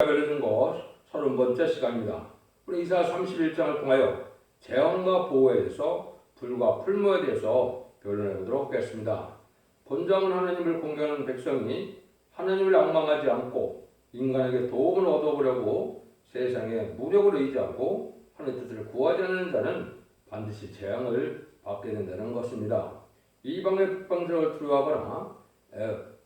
알려준 것 30번째 시간입니다. 우리 이사 31장을 통하여 재앙과 보호에 대해서 불과 풀무에 대해서 변론해 보도록 하겠습니다. 본장은 하나님을 공경하는 백성이 하나님을 앙망하지 않고 인간에게 도움을 얻어보려고 세상에 무력을 의지하고 하나님의 뜻을 구하지 않는 자는 반드시 재앙을 받게 된다는 것입니다. 이방의 북방들을 두려워하거나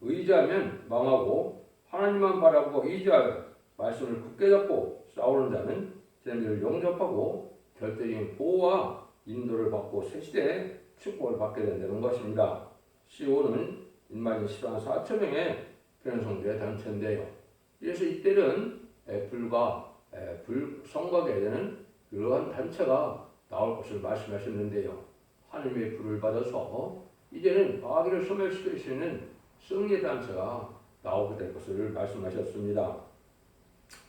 의지하면 망하고 하나님만 바라보고 의지하여 말씀을 굳게 잡고 싸우는 자는 진리를 용접하고 절대적인 보호와 인도를 받고 새 시대에 축복을 받게 된다는 것입니다. 시온은 1만 14만 4천 명의 편성주의 단체인데요. 그래서 이때는 불성각에 되는 그러한 단체가 나올 것을 말씀하셨는데요. 하나님의 불을 받아서 이제는 마귀를 소멸시킬 수 있는 승리의 단체가 나오게 될 것을 말씀하셨습니다.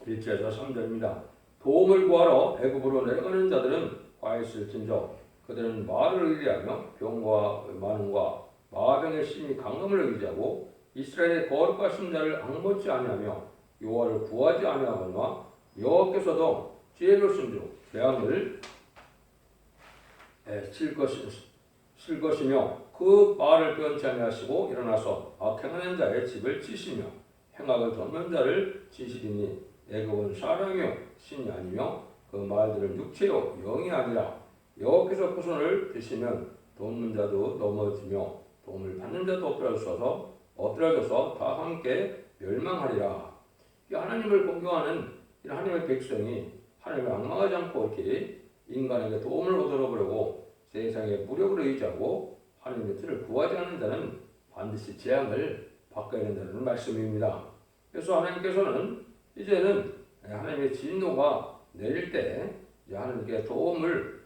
1절에서 3절입니다. 도움을 구하러 애굽으로 내려가는 자들은 화 있을진저 그들은 말을 의지하며 병과 만흥과 마병의 심히 강함을 의지하고 이스라엘의 거룩하신 자를 앙모치 아니하며 여호와를 구하지 아니하거니와 여호와께서도 지혜로우신 주 재앙을 칠 것이며 그 말을 변치 아니하시고 일어나서 악행하는 자의 집을 치시며 행악을 덮는 자를 치시리니 애굽은 사람이요 신이 아니며 그 말들은 육체요 영이 아니라 여호와께서 그 손을 드시면 돕는 자도 넘어지며 도움을 받는 자도 엎드려져서 다 함께 멸망하리라. 하나님을 공경하는 이런 하나님의 백성이 하나님을 앙망하지 않고 이렇게 인간에게 도움을 얻어보려고 세상에 무력을 의지하고 하나님의 뜻을 구하지 않는 자는 반드시 재앙을 받게 된다는 말씀입니다. 그래서 하나님께서는 이제는 하나님의 진노가 내릴 때 하나님께 도움을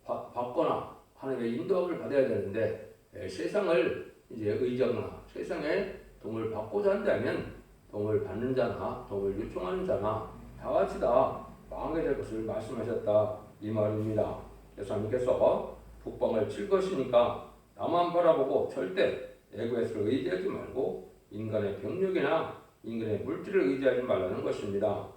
받거나 하나님의 인도함을 받아야 되는데 세상을 이제 의지하거나 세상에 도움을 받고자 한다면 도움을 받는 자나 도움을 요청하는 자나 다 같이 다 망하게 될 것을 말씀하셨다 이 말입니다. 그래서 하나님께서 북방을 칠 것이니까 나만 바라보고 절대 애굽에서 의지하지 말고 인간의 병력이나 인간의 물질을 의지하지 말라는 것입니다.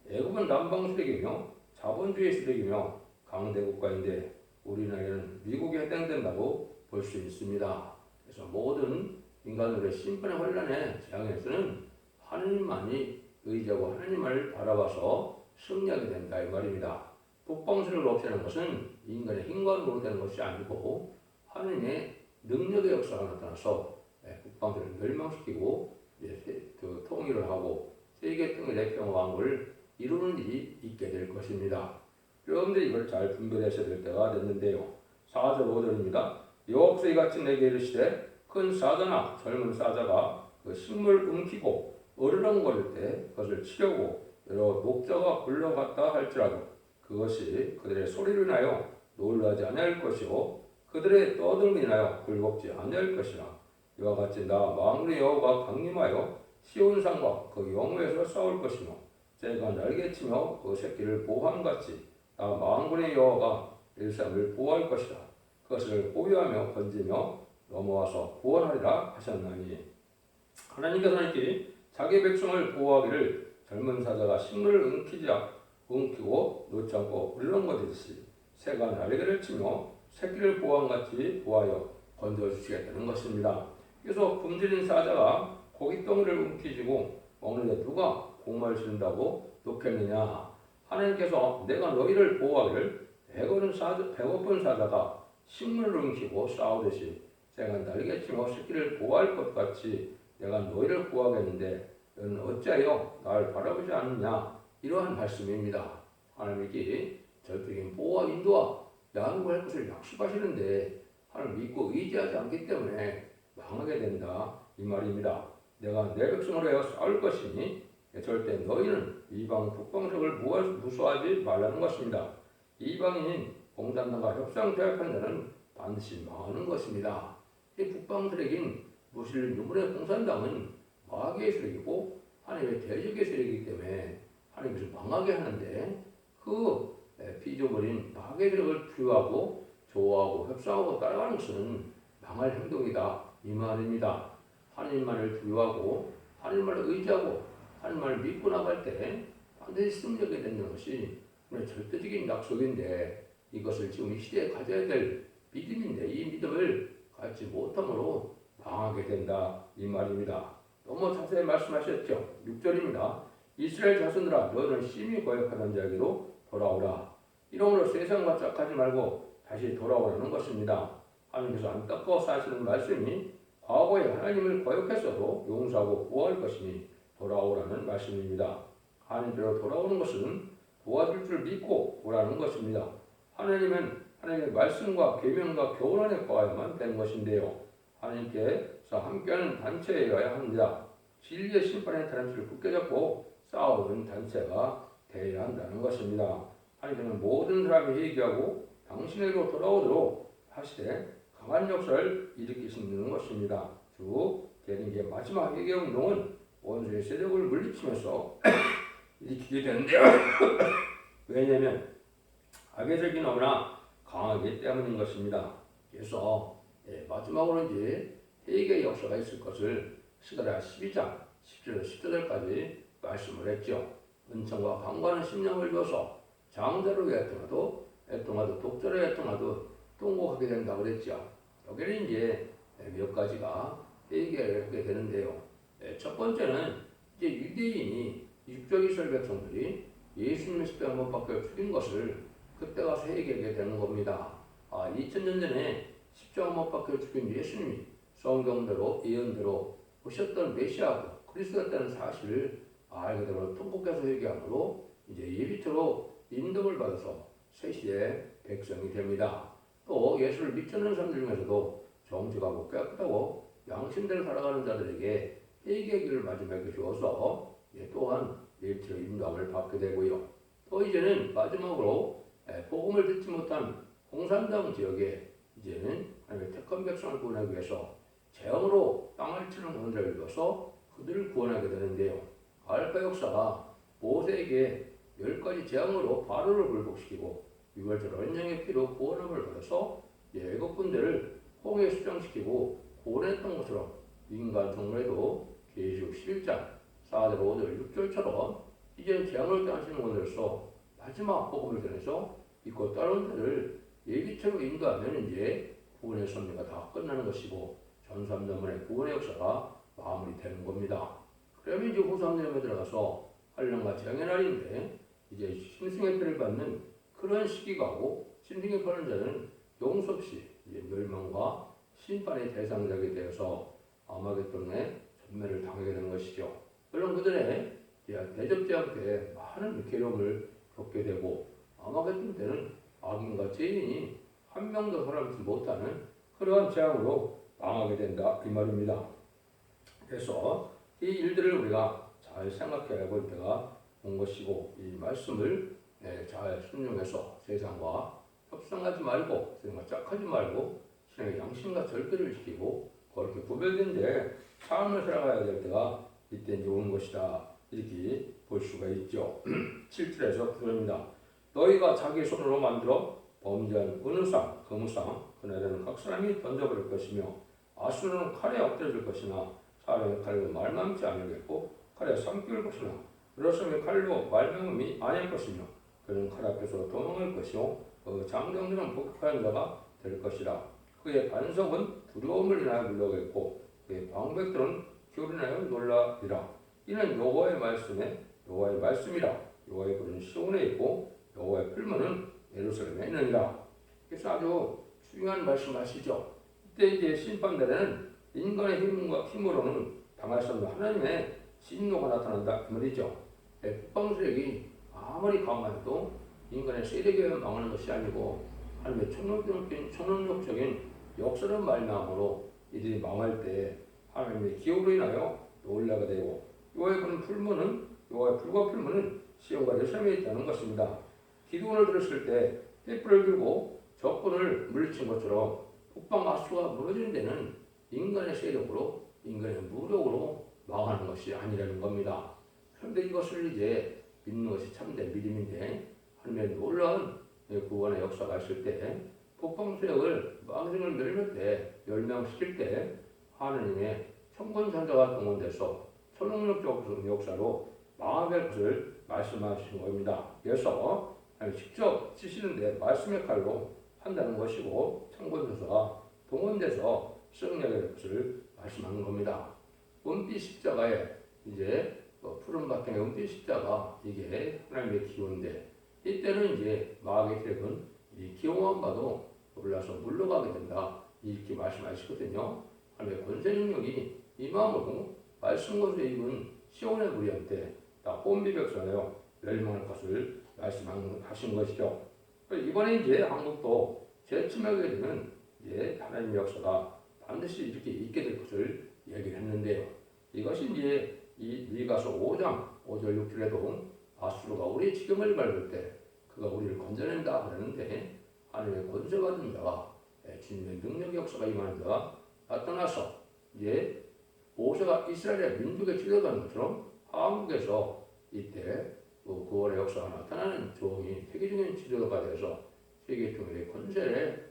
애굽은 남방 세력이며 자본주의 세력이며 강대 국가인데 우리나라에는 미국에 해당된다고 볼 수 있습니다. 그래서 모든 인간들의 심판의 환란의 재앙에서는 하나님만이 의지하고 하나님을 바라봐서 승리하게 된다 이 말입니다. 북방세력을 없애는 것은 인간의 힘과 힘으로 되는 것이 아니고 하나님의 능력의 역사가 나타나서 북방세력을 멸망시키고 그 통일을 하고 세계 통일의 평화왕국을 이루는 일이 있게 될 것입니다. 여러분들이 이걸 잘 분별하셔야 될 때가 됐는데요. 4절 5절입니다. 여호와께서 이같이 내게 이르시되 큰 사자나 젊은 사자가 그 식물을 움키고 어르렁거릴 때 그것을 치려고 여러 목자가 굴러갔다 할지라도 그것이 그들의 소리를 인하여 놀라지 아니할 것이요 그들의 떠들음을 인하여 굴복지 아니할 것이라. 이와 같이 나 만군의 여호와가 강림하여 시온산과 그 영후에서 싸울 것이며 새가 날개치며 그 새끼를 보호함같이 나 만군의 여호와가 일삼을 보호할 것이다. 그것을 보유하며 건지며 넘어와서 구원하리라 하셨나니 하나님께서 이렇게 자기 백성을 보호하기를 젊은 사자가 식물을 움키고 놓지 않고 울렁거리듯이 새가 날개를 치며 새끼를 보호함같이 보호하여 건져주시겠다는 것입니다. 그래서 굶주린 사자가 고깃덩이를 움키쥐고 먹는데 누가 공말을 치른다고 놓겠느냐. 하나님께서 내가 너희를 보호하기를 배고픈 사자가 식물을 움키고 싸우듯이 새가 날개치며 새끼를 보호할 것 같이 내가 너희를 구하겠는데 너는 어찌하여 나를 바라보지 않느냐. 이러한 말씀입니다. 하나님께 절대적인 보호와 인도와 양보할 것을 약속하시는데 하나님 믿고 의지하지 않기 때문에 망하게 된다 이 말입니다. 내가 내 백성으로 하여 싸울 것이니 절대 너희는 이방 북방색을 무수하지 말라는 것입니다. 이방인인 공산당과 협상 제약한 자는 반드시 망하는 것입니다. 이 북방세력인 무슬림 유물의 공산당은 마귀의 세력이고 하나님의 대적의 세력이기 때문에 하나님께서 망하게 하는데 그 빚어버린 마귀의 세력을 두려워하고 좋아하고 협상하고 따라가는 것은 망할 행동이다 이 말입니다. 하나님만을 두려워하고 하나님을 의지하고 하나님을 믿고 나갈 때 반드시 승리하게 되는 것이 절대적인 약속인데 이것을 지금 이 시대에 가져야 될 믿음인데 이 믿음을 갖지 못함으로 망하게 된다 이 말입니다. 너무 자세히 말씀하셨죠. 6절입니다. 이스라엘 자손들아 너는 심히 거역하던 자에게로 돌아오라. 이러므로 세상과 짝하지 말고 다시 돌아오라는 것입니다. 하나님께서 안타까워서 하시는 말씀이 과거에 하나님을 거역했어도 용서하고 구할 것이니 돌아오라는 말씀입니다. 하나님께로 돌아오는 것은 도와줄 줄 믿고 오라는 것입니다. 하나님은 하나님의 말씀과 계명과 교훈 안에 거하야만 되는 것인데요. 하나님께서 함께하는 단체여야 합니다. 진리의 심판의 단체를 굳게 잡고 싸우는 단체가 되어야 한다는 것입니다. 하나님께서는 모든 사람이 회개하고 당신에게로 돌아오도록 하시되 강한 역사를 일으키시는 것입니다. 주 대림기의 마지막 회개 운동은 원수의 세력을 물리치면서 일으키게 되는데요. 왜냐하면 악의 적이 너무나 강하기 때문인 것입니다. 그래서 마지막으로 이제 회개의 역사가 있을 것을 스가랴 12장 10절 14절까지 말씀을 했죠. 은총과 강과는 심령을 줘서 장대로 애통하도 독자로 애통하도 통곡하게 된다고 그랬죠. 여기는 이제 몇 가지가 회개를 하게 되는데요. 첫 번째는 이제 유대인이 육적 이스라엘 백성들이 예수님의 십자가 못 박혀 죽인 것을 그때 가서 회개하게 되는 겁니다. 2000년 전에 십자가 못 박혀 죽인 예수님이 성경대로 예언대로 오셨던 메시아고 그리스도였다는 사실을 알게 되므로 통곡해서 회개함으로 이제 예비처로 인도를 받아서 새 시대의 백성이 됩니다. 또 예수를 믿지 않는 사람들 중에서도 정직하고 깨끗하고 양심대로 살아가는 자들에게 회개의 길을 마지막에 주어서 또한 예비처로 인도함을 받게 되고요. 또 이제는 마지막으로 복음을 듣지 못한 공산당 지역에 이제는 하나님의 택한 백성을 구원하기 위해서 재앙으로 땅을 치는 권세를 줘서 그들을 구원하게 되는데요. 알파 역사가 모세에게 10가지 재앙으로 바로를 굴복시키고 6월절 언쟁의 피로 구원함을 받아서 애국군대를 홍해에 수장시키고 구원했던 것처럼 인간 동물에도 계시록 11장 4절 5절 6절처럼 이제는 재앙을 당하시는 분으로서 마지막 복음을 전해서 믿고 따르는 자를 예비처로 인도하면 이제 구원의 섭리가 다 끝나는 것이고 전삼전문의 구원의 역사가 마무리되는 겁니다. 그러면 이제 후삼전에 들어가서 환난과 재앙의 날인데 이제 심승의 피를 받는 그런 시기가 오고 심승의 받는 자는 용서 없이 이제 멸망과 심판의 대상자가 되어서 아마겟돈의 전멸을 당하게 되는 것이죠. 물론 그들의 대접제한 때 많은 괴로움을 겪게 되고 아마겟돈 때는 악인과 죄인이 한 명도 살아남지 못하는 그러한 재앙으로 망하게 된다 이 말입니다. 그래서 이 일들을 우리가 잘 생각해 볼 때가 온 것이고 이 말씀을 잘 순종해서 세상과 협상하지 말고 세상과 짝하지 말고 신앙의 양심과 절개를 지키고 그렇게 구별된데 삶을 살아가야 될 때가 이때 이제 오는 것이다 이렇게 볼 수가 있죠. 7절에서 9절입니다. 너희가 자기 손으로 만들어 범죄한 은우상, 금우상 그날에는 각 사람이 던져버릴 것이며 아수르는 칼에 엎드려질 것이나 사람의 칼로 말망치 않으겠고 칼에 삼킬 것이나 여러사람의 칼로 말망음이 아닐 것이며 그는 칼 앞에서 도망할 것이요 그 장정들은 복한 자가 될 것이라. 그의 반석은 두려움을 인하여 물러겠고 그의 방백들은 기울을 인하여 놀라리라. 이는 여호와의 말씀이라. 여호와의 불은 시온에 있고 여호와의 풀무는 예루살렘에 있느니라. 그래서 아주 중요한 말씀하시죠. 이때 이제 심판날에는 인간의 힘으로는 당할 수 없는 하나님의 진노가 나타난다 그 말이죠. 북방 세력이 아무리 강화해도 인간의 세력에 망하는 것이 아니고 하나님의 천원력적인 역사를 말미암으로 이들이 망할 때 하나님의 기업으로 인하여 놀라게 되고 여호와의 불과 풀무는 시온과 예루살렘에 있다는 것입니다. 기도원을 들었을 때 횃불을 들고 적군을 물리친 것처럼 북방 아수가 무너지는 데는 인간의 세력으로 인간의 무력으로 망하는 것이 아니라는 겁니다. 그런데 이것을 이제 믿는 것이 참된 믿음인데 하나님의 놀라운 구원의 역사가 있을 때 북방 세력을 멸망시킬 때 하나님의 천군천사가 동원돼서 초능력적 역사로 망하게 될 것을 말씀하신 겁니다. 그래서 직접 치시는데 말씀의 칼로 한다는 것이고 청건서가 동원돼서 승리하게 될 것을 말씀하는 겁니다. 은빛 십자가에 이제 푸른 바탕의 은빛 십자가 이게 하나님의 기호인데 이때는 이제 마귀의 세력은 이 기호만 봐도 올라서 물러가게 된다 이렇게 말씀하시거든요. 하나님의 권세 능력이 이 마음으로 말씀 권세 입은 시온의 무리한테 다 혼비백산하여 멸망할 것을 말씀하신 것이죠. 이번에 이제 한국도 재침하게 되면 이제 하나님의 역사가 반드시 이렇게 있게 될 것을 얘기를 했는데요. 이것이 이제 이 미가서 5장 5절 6절에도 아수르가 우리의 지경을 밟을 때 그가 우리를 건져낸다 그러는데 하나님의 권세받은 자가 주님의 능력 역사가 임하는 자가 나타나서 이제 모세가 이스라엘의 민족의 지도자는 것처럼 한국에서 이때 구원의 역사가 나타나는 종이 세계적인 지도자가 되어서 세계 통일의 권세의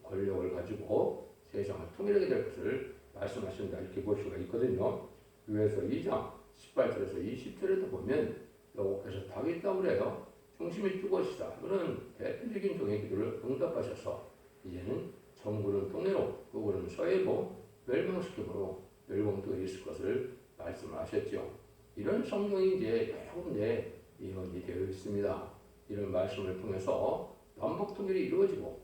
권력을 가지고 세상을 통일하게 될 것을 말씀하신다 이렇게 볼 수가 있거든요. 그래서 2장 18절에서 20절에도 보면 여호와께서 다윗 나무래요 중심이 죽으시다. 이거는 대표적인 종의 기도를 응답하셔서 이제는 정부는 동해로 북은 서해로 멸망시킴으로 멸공도에 있을 것을 말씀하셨죠. 이런 성경이 이제 여러 군데 예언이 되어 있습니다. 이런 말씀을 통해서 남북 통일이 이루어지고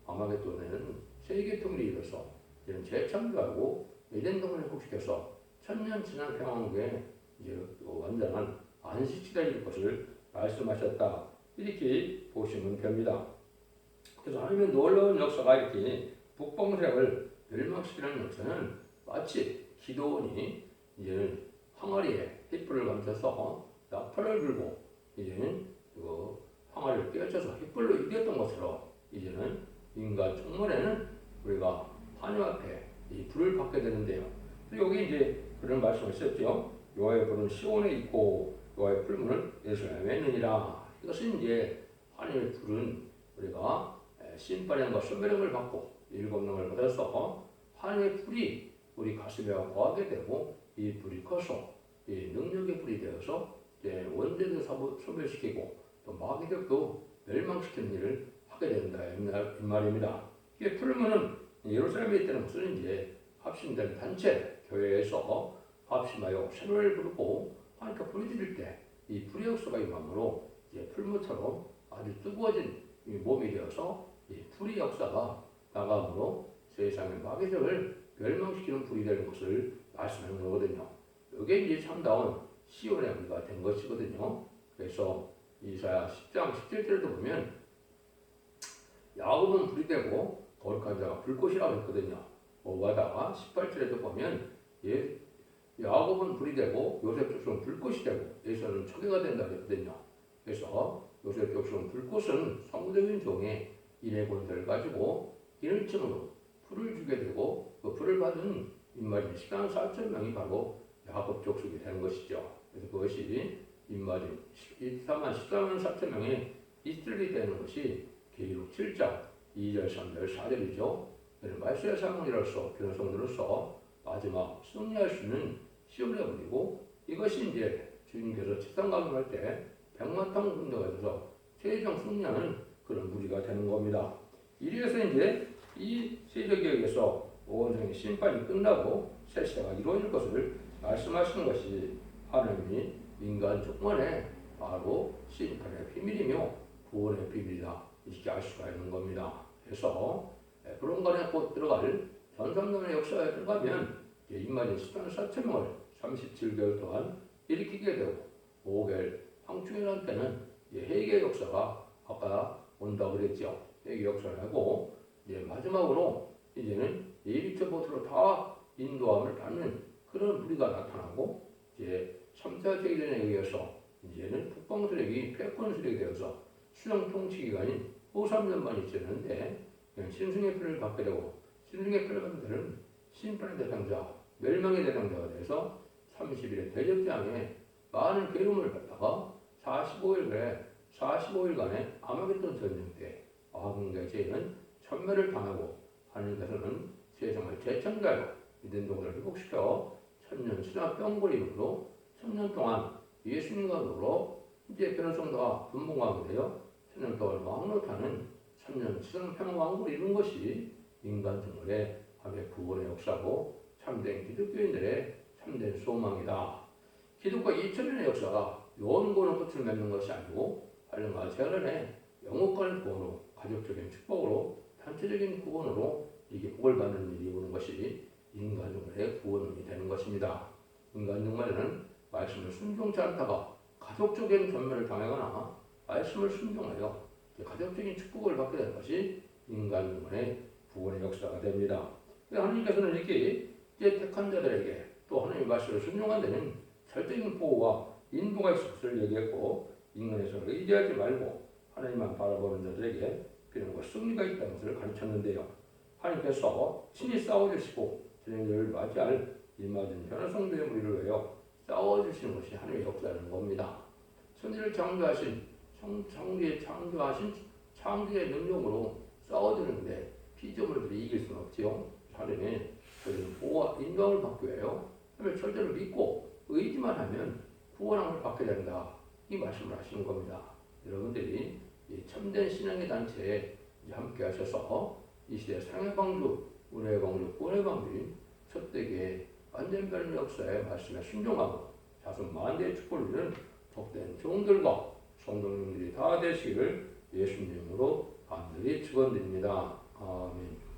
아마겟돈에는 세계 통일이 이루어서 이런 재창조하고 에덴동을 회복시켜서 천년 지난 평화국에 이제 완전한 안식지가 이룰 것을 말씀하셨다 이렇게 보시면 됩니다. 그래서 하나님의 놀라운 역사가 이렇게 북방 세력을 멸망시키는 역사는 마치 기도원이 이제는 항아리에 횃불을 감춰서 나팔을 불고 이제는 그 항아리를 깨쳐서 횃불로 이겼던 것처럼 이제는 인간 총문에는 우리가 하나님 앞에 이 불을 받게 되는데요. 여기 이제 그런 말씀을 썼죠. 여호와의 불은 시온에 있고 여호와의 풀무는 예루살렘에 있느니라. 이것은 이제 하나님의 불은 우리가 신바람과 소멸함을 받고 일곱명을 받아서 하나님의 불이 우리 가슴에 거하게 되고 이 불이 커서 이 능력의 불이 되어서 원죄도 소멸시키고 또 마귀력도 멸망시키는 일을 하게 된다 이 말입니다. 이게 풀무는 예루살렘에 있다는 것은 이제 합심된 단체 교회에서 합심하여 새노래를 부르고 하니까 불이 지를 때 이 불의 역사가 임함으로 이제 풀무처럼 아주 뜨거워진 이 몸이 되어서 이 불의 역사가 나감으로 세상의 마귀력을 멸망시키는 불이 되는 것을 말씀하는 거거든요. 이게 이제 참다운 시온의 우리가 된 것이거든요. 그래서 이사야 10장 17절에도 보면 야곱은 불이 되고 거룩한 자가 불꽃이라고 했거든요. 오바다가 18절에도 보면 야곱은 불이 되고 요셉 족속은 불꽃이 되고 에서는 초계가 된다 그랬거든요. 그래서 요셉 족속은 불꽃은 성도적인 종의 일의 권세를 가지고 이른칭으로 불을 주게 되고 그 불을 받은 인마린 14,000명이 바로 야곱 족속이 되는 것이죠. 그래서 그것이 인마린 14,000명의 이스라엘이 되는 것이 계시록 7장 2절, 3절, 4절이죠. 말세의 상황이로서 변성으로서 마지막 승리할 수 있는 시험을 해버리고 이것이 이제 주님께서 책상가동할 때 백마탄 군대가 돼서 최종 승리하는 그런 무리가 되는 겁니다. 이래서 이제 이 세계에서 원성의 심판이 끝나고 새 시대가 이루어질 것을 말씀하시는 것이 하나님이 인간 조건에 바로 심판의 비밀이며 구원의 비밀이다 이렇게 알 수가 있는 겁니다. 그래서 브론간에 곧 들어갈 전성년의 역사에 들어가면 인마린 14,000명을 37개월 동안 일으키게 되고 5개월 황충일한테는 회개 역사가 아까 온다고 그랬죠. 회개 역사를 하고 마지막으로 이제는 예비처 보트로 다 인도함을 받는 그런 무리가 나타나고 이제 3차 세계대전에 의해서 이제는 북방 세력이 패권 세력이 되어서 수령 통치 기간이 3년만 있었는데 신승의 표를 받게 되고 신승의 표를 받는 데는 심판의 대상자, 멸망의 대상자가 돼서 30일의 대적장에 많은 괴로움을 받다가 45일간의 아마겟돈 전쟁 때 아군과 죄는 천멸을 당하고 하나님께서는 세상을 재창조하여 믿는 종들을 회복시켜 천년 신화병고림으로 천년 동안 예수님과 더불어 이제 변호성도와 분봉왕이 되어 천년 동안 왕으로 타는 천년 지성평왕국을 이룬 것이 인간 정월의 밤의 구원의 역사고 참된 기독교인들의 참된 소망이다. 기독과 2000년의 역사가 연고는 끝을 맺는 것이 아니고 활력과 재활의 영국간의 구원으로 가족적인 축복으로 단체적인 구원으로 이게 복을 받는 일이 오는 것이 인간 정말의 구원이 되는 것입니다. 인간 정말에는 말씀을 순종치 않다가 가족적인 전멸을 당하거나 말씀을 순종하여 가족적인 축복을 받게 되는 것이 인간 정말의 구원의 역사가 됩니다. 하나님께서는 이렇게 이제 택한 자들에게 또 하나님의 말씀을 순종한 데는 절대적인 보호와 인도가 있을 것을 얘기했고 인간에서 의지하지 말고 하나님만 바라보는 자들에게 비록 승리가 있다는 것을 가르쳤는데요. 하나님께서 친히 싸워주시고 진행자를 맞이할 일맞은 변화성도의 무리를 위하여 싸워주시는 것이 하나님의 역사라는 겁니다. 천지를 창조하신 창조의 능력으로 싸워주는데 피조물들이 이길 수는 없지요. 하나님의 저희는 보호와 인정을 받기 위하여 절대로 믿고 의지만 하면 구원함을 받게 된다. 이 말씀을 하시는 겁니다. 여러분들이 이 참된 신앙의 단체에 함께 하셔서 이 시대 상해 방주, 은혜의 방주, 구원의 방주인 첫대기의 완전 변화 역사의 말씀에 순종하고 자손 만대의 축복을 누리는 복된 종들과 성도님들이 다 되시기를 예수님으로 간절히 축원드립니다. 아멘.